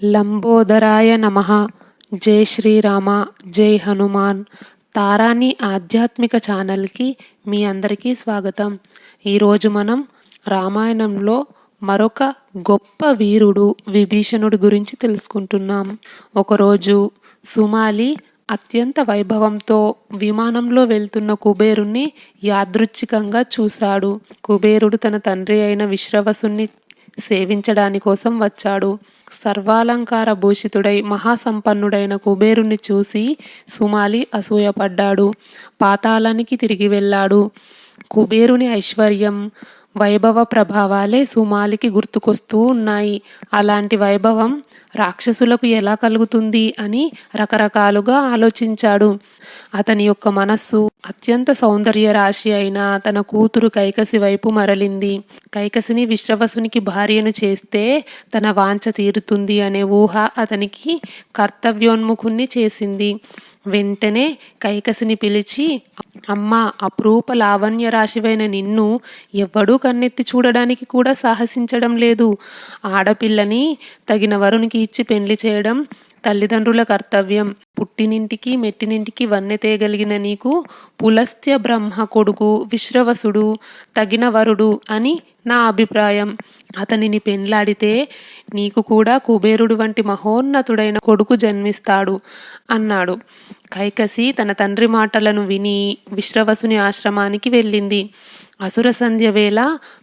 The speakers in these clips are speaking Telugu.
లంబోదరాయ నమః. జై శ్రీరామ, జై హనుమాన్. తారాని ఆధ్యాత్మిక ఛానల్కి మీ అందరికీ స్వాగతం. ఈరోజు మనం రామాయణంలో మరొక గొప్ప వీరుడు విభీషణుడి గురించి తెలుసుకుంటున్నాం. ఒకరోజు సుమాలి అత్యంత వైభవంతో విమానంలో వెళ్తున్న కుబేరుణ్ణి యాదృచ్ఛికంగా చూశాడు. కుబేరుడు తన తండ్రి అయిన విశ్రవసుని సేవించడాని కోసం వచ్చాడు. సర్వాలంకార భూషితుడై మహాసంపన్నుడైన కుబేరుణ్ణి చూసి సుమాలి అసూయపడ్డాడు. పాతాళానికి తిరిగి వెళ్ళాడు. కుబేరుని ఐశ్వర్యం, వైభవ ప్రభావాలే సుమాలికి గుర్తుకొస్తూ ఉన్నాయి. అలాంటి వైభవం రాక్షసులకు ఎలా కలుగుతుంది అని రకరకాలుగా ఆలోచించాడు. అతని యొక్క మనస్సు అత్యంత సౌందర్య రాశి అయిన తన కూతురు కైకసి వైపు మరలింది. కైకసిని విశ్రవసునికి భార్యను చేస్తే తన వాంఛ తీరుతుంది అనే ఊహ అతనికి కర్తవ్యోన్ముఖుణ్ణి చేసింది. వెంటనే కైకసిని పిలిచి, అమ్మా, అపురూప లావణ్య రాశివైన నిన్ను ఎవ్వడూ కన్నెత్తి చూడడానికి కూడా సాహసించడం లేదు. ఆడపిల్లని తగిన వరునికి ఇచ్చి పెళ్లి చేయడం తల్లిదండ్రుల కర్తవ్యం. పుట్టినింటికి మెట్టినింటికి వన్నె తేగలిగిన నీకు పులస్త్య బ్రహ్మ కొడుకు విశ్రవసుడు తగిన వరుడు అని నా అభిప్రాయం. అతనిని పెండ్లాడితే నీకు కూడా కుబేరుడు వంటి మహోన్నతుడైన కొడుకు జన్మిస్తాడు అన్నాడు. కైకసి తన తండ్రి మాటలను విని విశ్రవసుని ఆశ్రమానికి వెళ్ళింది. అసుర సంధ్య వేళ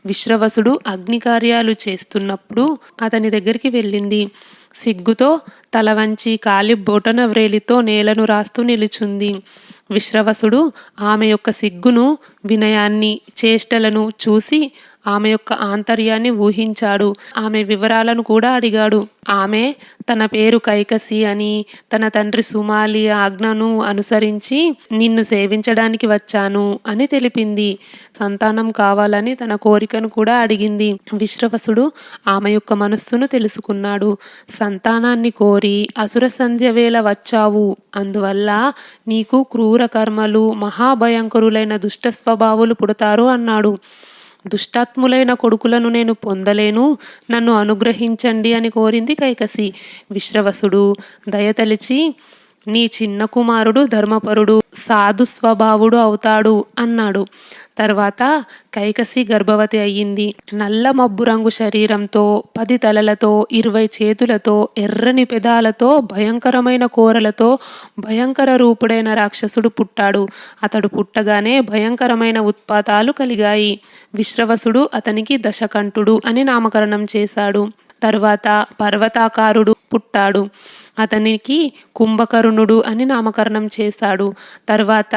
విశ్రవసుడు అగ్నికార్యాలు చేస్తున్నప్పుడు అతని దగ్గరికి వెళ్ళింది. సిగ్గుతో తల వంచి కాలి బొటన వ్రేలితో నేలను రాస్తూ నిలుచుంది. విశ్రవసుడు ఆమె యొక్క సిగ్గును, వినయాన్ని, చేష్టలను చూసి ఆమె యొక్క ఆంతర్యాన్ని ఊహించాడు. ఆమె వివరాలను కూడా అడిగాడు. ఆమె తన పేరు కైకసి అని, తన తండ్రి సుమాలి ఆజ్ఞను అనుసరించి నిన్ను సేవించడానికి వచ్చాను అని తెలిపింది. సంతానం కావాలని తన కోరికను కూడా అడిగింది. విశ్రవసుడు ఆమె యొక్క మనస్సును తెలుసుకున్నాడు. సంతానాన్ని కోరి అసుర సంధ్య వేళ వచ్చావు, అందువల్ల నీకు క్రూర కర్మలు, మహాభయంకరులైన దుష్ట స్వభావులు పుడతారు అన్నాడు. దుష్టాత్ములైన కొడుకులను నేను పొందలేను, నన్ను అనుగ్రహించండి అని కోరింది కైకసి. విశ్రవసుడు దయతలిచి, నీ చిన్న కుమారుడు ధర్మపరుడు, సాధు స్వభావుడు అవుతాడు అన్నాడు. తర్వాత కైకసి గర్భవతి అయ్యింది. నల్ల మబ్బు రంగు శరీరంతో, 10 తలలతో, 20 చేతులతో, ఎర్రని పెదాలతో, భయంకరమైన కోరలతో భయంకర రూపుడైన రాక్షసుడు పుట్టాడు. అతడు పుట్టగానే భయంకరమైన ఉత్పాతాలు కలిగాయి. విశ్రవసుడు అతనికి దశకంఠుడు అని నామకరణం చేశాడు. తర్వాత పర్వతాకారుడు పుట్టాడు. అతనికి కుంభకర్ణుడు అని నామకరణం చేశాడు. తర్వాత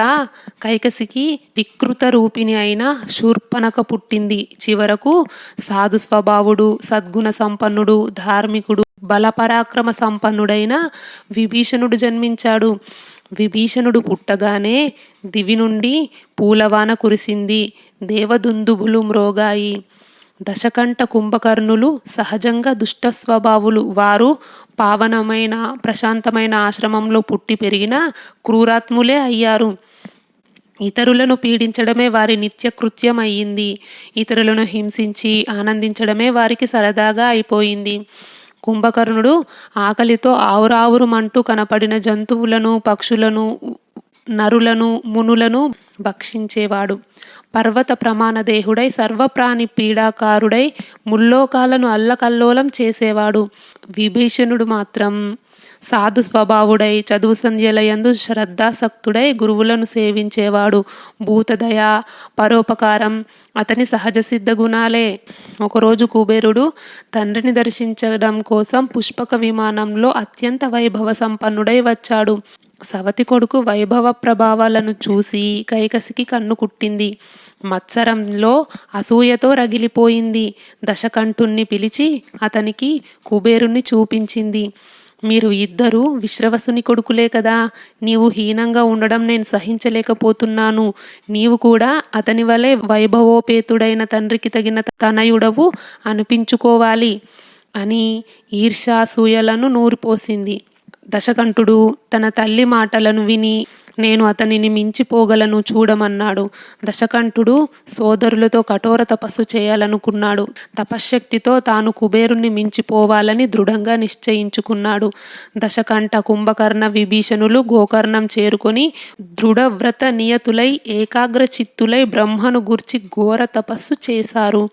కైకసికి వికృత రూపిణి అయిన శూర్పణఖ పుట్టింది. చివరకు సాధు స్వభావుడు, సద్గుణ సంపన్నుడు, ధార్మికుడు, బలపరాక్రమ సంపన్నుడైన విభీషణుడు జన్మించాడు. విభీషణుడు పుట్టగానే దివి నుండి పూలవాన కురిసింది. దేవదుందుభులు మ్రోగాయి. దశకంఠ కుంభకర్ణులు సహజంగా దుష్ట స్వభావులు. వారు పావనమైన ప్రశాంతమైన ఆశ్రమంలో పుట్టి పెరిగిన క్రూరాత్ములే అయ్యారు. ఇతరులను పీడించడమే వారి నిత్యకృత్యం అయ్యింది. ఇతరులను హింసించి ఆనందించడమే వారికి సరదాగా అయిపోయింది. కుంభకర్ణుడు ఆకలితో ఆవురావురుమంటూ కనపడిన జంతువులను, పక్షులను, నరులను, మునులను భక్షించేవాడు. పర్వత ప్రమాణదేహుడై సర్వప్రాణి పీడాకారుడై ముల్లోకాలను అల్లకల్లోలం చేసేవాడు. విభీషణుడు మాత్రం సాధు స్వభావుడై చదువు సంధ్యలయందు శ్రద్ధాసక్తుడై గురువులను సేవించేవాడు. భూతదయ, పరోపకారం అతని సహజ సిద్ధ గుణాలే. ఒకరోజు కుబేరుడు తండ్రిని దర్శించడం కోసం పుష్పక విమానంలో అత్యంత వైభవ సంపన్నుడై వచ్చాడు. సవతి కొడుకు వైభవ ప్రభావాలను చూసి కైకసికి కన్ను కుట్టింది. మత్సరంలో అసూయతో రగిలిపోయింది. దశకంఠుణ్ణి పిలిచి అతనికి కుబేరుణ్ణి చూపించింది. మీరు ఇద్దరు విశ్రవసుని కొడుకులే కదా, నీవు హీనంగా ఉండడం నేను సహించలేకపోతున్నాను. నీవు కూడా అతని వలె వైభవోపేతుడైన తండ్రికి తగిన తనయుడవు అనిపించుకోవాలి అని ఈర్ష్యాసూయలను నూరిపోసింది. దశకంఠుడు తన తల్లి మాటలను విని నేను అతనిని మించిపోగలను చూడమన్నాడు. దశకంఠుడు సోదరులతో కఠోర తపస్సు చేయాలనుకున్నాడు. తపశ్శక్తితో తాను కుబేరుణ్ణి మించిపోవాలని దృఢంగా నిశ్చయించుకున్నాడు. దశకంఠ, కుంభకర్ణ, విభీషణులు గోకర్ణం చేరుకొని దృఢవ్రత నియతులై ఏకాగ్ర చిత్తులై బ్రహ్మను గూర్చి ఘోర తపస్సు చేశారు.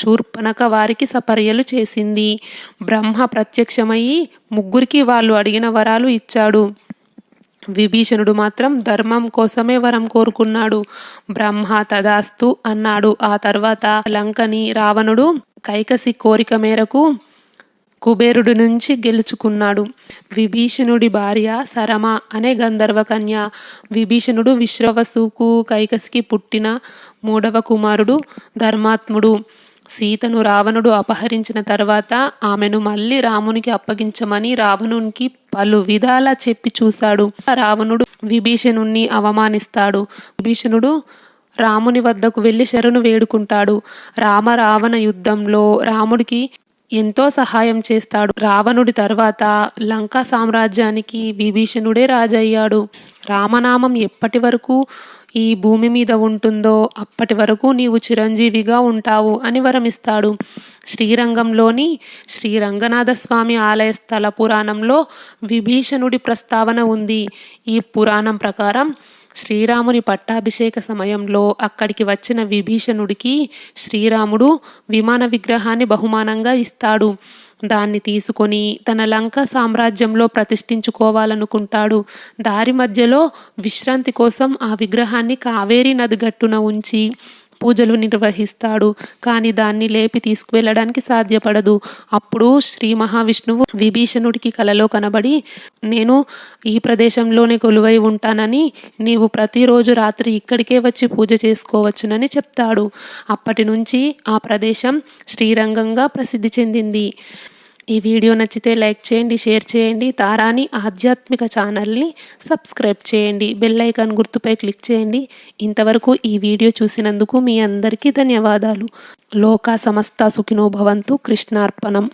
శూర్పణఖ వారికి సపర్యలు చేసింది. బ్రహ్మ ప్రత్యక్షమయ్యి ముగ్గురికి వాళ్ళు అడిగిన వరాలు ఇచ్చాడు. విభీషణుడు మాత్రం ధర్మం కోసమే వరం కోరుకున్నాడు. బ్రహ్మ తదాస్తు అన్నాడు. ఆ తర్వాత లంకని రావణుడు కైకసి కోరిక మేరకు కుబేరుడి నుంచి గెలుచుకున్నాడు. విభీషణుడి భార్య సరమ అనే గంధర్వకన్య. విభీషణుడు విశ్రవసుకు కైకసికి పుట్టిన 3వ కుమారుడు. ధర్మాత్ముడు. సీతను రావణుడు అపహరించిన తర్వాత ఆమెను మళ్ళీ రామునికి అప్పగించమని రావణునికి పలు విధాలా చెప్పి చూశాడు. రావణుడు విభీషణుణ్ణి అవమానిస్తాడు. విభీషణుడు రాముని వద్దకు వెళ్ళి శరణు వేడుకుంటాడు. రావణ యుద్ధంలో రాముడికి ఎంతో సహాయం చేస్తాడు. రావణుడి తర్వాత లంకా సామ్రాజ్యానికి విభీషణుడే రాజయ్యాడు. రామనామం ఎప్పటి వరకు ఈ భూమి మీద ఉంటుందో అప్పటి వరకు నీవు చిరంజీవిగా ఉంటావు అని వరమిస్తాడు. శ్రీరంగంలోని శ్రీరంగనాథస్వామి ఆలయ స్థల పురాణంలో విభీషణుడి ప్రస్తావన ఉంది. ఈ పురాణం ప్రకారం శ్రీరాముని పట్టాభిషేక సమయంలో అక్కడికి వచ్చిన విభీషణుడికి శ్రీరాముడు విమాన విగ్రహాన్ని బహుమానంగా ఇస్తాడు. దాన్ని తీసుకొని తన లంక సామ్రాజ్యంలో ప్రతిష్ఠించుకోవాలనుకుంటాడు. దారి మధ్యలో విశ్రాంతి కోసం ఆ విగ్రహాన్ని కావేరీ నది గట్టున ఉంచి పూజలు నిర్వహిస్తాడు. కానీ దాన్ని లేపి తీసుకువెళ్ళడానికి సాధ్యపడదు. అప్పుడు శ్రీ మహావిష్ణువు విభీషణుడికి కలలో కనబడి, నేను ఈ ప్రదేశంలోనే కొలువై ఉంటానని, నీవు ప్రతిరోజు రాత్రి ఇక్కడికే వచ్చి పూజ చేసుకోవచ్చునని చెప్తాడు. అప్పటి నుంచి ఆ ప్రదేశం శ్రీరంగంగా ప్రసిద్ధి చెందింది. ఈ వీడియో నచ్చితే లైక్ చేయండి, షేర్ చేయండి. తారాని ఆధ్యాత్మిక ఛానల్ని సబ్స్క్రైబ్ చేయండి. బెల్ ఐకాన్ గుర్తుపై క్లిక్ చేయండి. ఇంతవరకు ఈ వీడియో చూసినందుకు మీ అందరికీ ధన్యవాదాలు. లోకా సమస్త సుఖినో భవంతు. కృష్ణార్పణం.